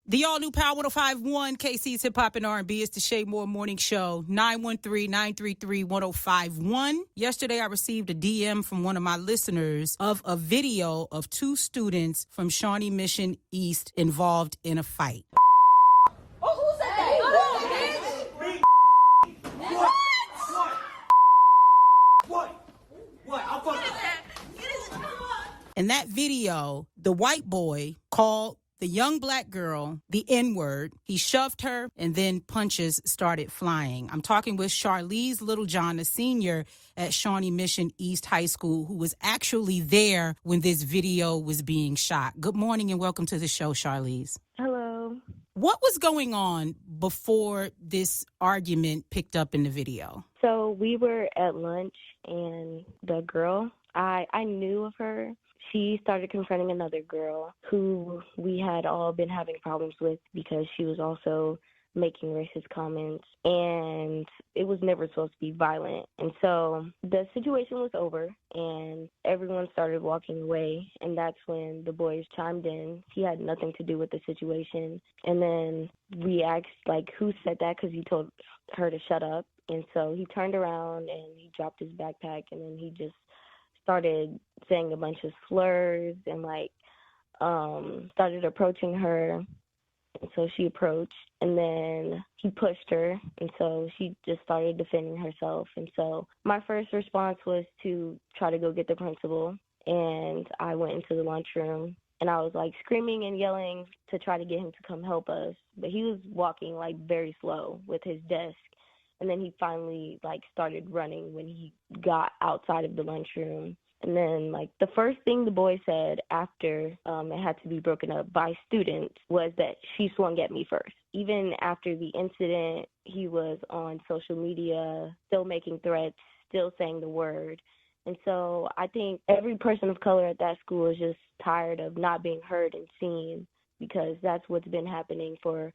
The all-new Power 105.1, KC's Hip Hop and R&B. It's the Shay Moore Morning Show, 913-933-1051. Yesterday, I received a DM from one of my listeners of a video of two students from Shawnee Mission East involved in a fight. Oh, who said that? What? I'll fuck In that video, the white boy called the young black girl the N-word. He shoved her, and then punches started flying. I'm talking with Charlize Littlejohn, a senior at Shawnee Mission East High School, who was actually there when this video was being shot. Good morning and welcome to the show, Charlize. Hello. What was going on before this argument picked up in the video? So we were at lunch, and the girl, I knew of her. She started confronting another girl who we had all been having problems with because she was also making racist comments, and it was never supposed to be violent. And so the situation was over, and everyone started walking away, and that's when the boys chimed in. He had nothing to do with the situation. And then we asked, who said that, because he told her to shut up. And so he turned around, and he dropped his backpack, and then he just started saying a bunch of slurs and started approaching her. And so she approached, and then he pushed her, and so she just started defending herself. And so my first response was to try to go get the principal, and I went into the lunchroom, and I was screaming and yelling to try to get him to come help us. But he was walking very slow with his desk. And then he finally, started running when he got outside of the lunchroom. And then, the first thing the boy said after it had to be broken up by students was that she swung at me first. Even after the incident, he was on social media, still making threats, still saying the word. And so I think every person of color at that school is just tired of not being heard and seen, because that's what's been happening for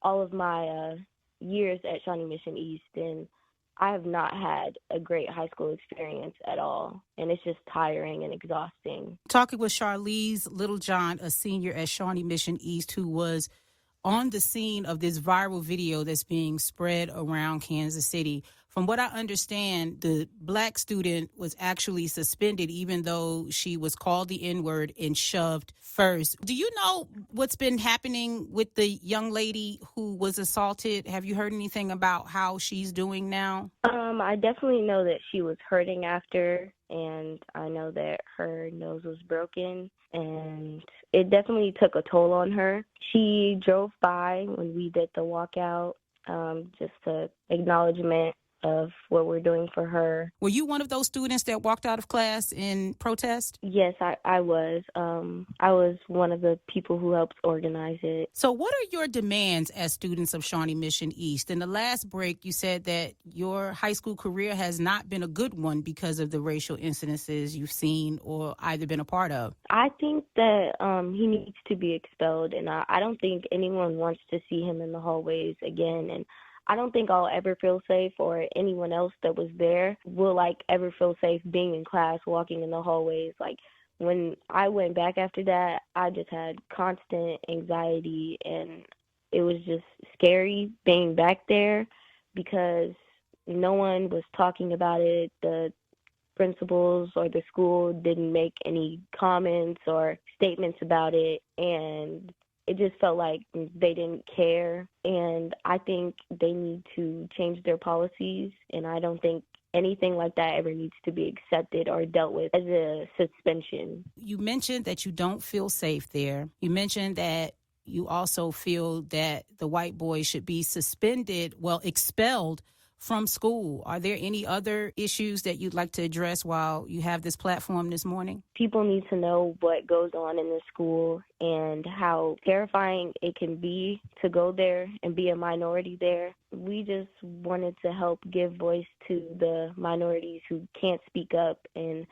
all of my years at Shawnee Mission East, and I have not had a great high school experience at all, and it's just tiring and exhausting. Talking with Charlize Littlejohn, a senior at Shawnee Mission East, who was on the scene of this viral video that's being spread around Kansas City. From what I understand, the black student was actually suspended, even though she was called the N-word and shoved first. Do you know what's been happening with the young lady who was assaulted? Have you heard anything about how she's doing now? I definitely know that she was hurting after, and I know that her nose was broken, and it definitely took a toll on her. She drove by when we did the walkout, just to acknowledgement of what we're doing for her. Were you one of those students that walked out of class in protest? Yes, I was. I was one of the people who helped organize it. So what are your demands as students of Shawnee Mission East? In the last break, you said that your high school career has not been a good one because of the racial incidences you've seen or either been a part of. I think that he needs to be expelled, and I don't think anyone wants to see him in the hallways again. And I don't think I'll ever feel safe, or anyone else that was there will ever feel safe being in class, walking in the hallways. When I went back after that, I just had constant anxiety, and it was just scary being back there because no one was talking about it. The principals or the school didn't make any comments or statements about it, and it just felt like they didn't care, and I think they need to change their policies, and I don't think anything like that ever needs to be accepted or dealt with as a suspension. You mentioned that you don't feel safe there. You mentioned that you also feel that the white boy should be expelled from school. Are there any other issues that you'd like to address while you have this platform this morning? People need to know what goes on in the school and how terrifying it can be to go there and be a minority there. We just wanted to help give voice to the minorities who can't speak up and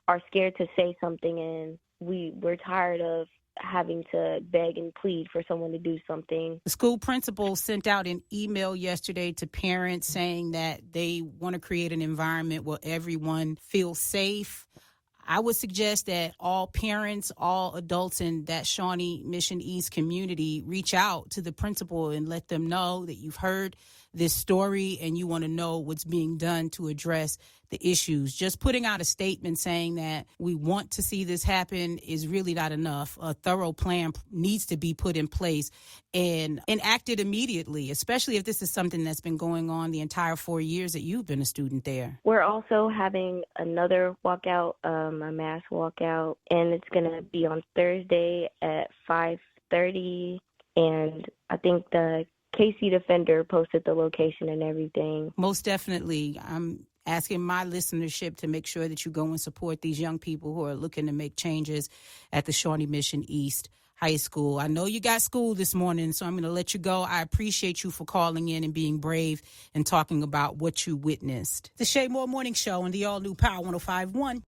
are scared to say something, and we're tired of having to beg and plead for someone to do something. The school principal sent out an email yesterday to parents saying that they want to create an environment where everyone feels safe. I would suggest that all parents, all adults in that Shawnee Mission East community reach out to the principal and let them know that you've heard this story and you want to know what's being done to address the issues. Just putting out a statement saying that we want to see this happen is really not enough. A thorough plan needs to be put in place and enacted immediately, especially if this is something that's been going on the entire 4 years that you've been a student there. We're also having another walkout, a mass walkout, and it's going to be on Thursday at 5:30, and I think the KC Defender posted the location and everything. Most definitely. I'm asking my listenership to make sure that you go and support these young people who are looking to make changes at the Shawnee Mission East High School. I know you got school this morning, so I'm going to let you go. I appreciate you for calling in and being brave and talking about what you witnessed. The Shay Moore Morning Show on the all-new Power 105.1.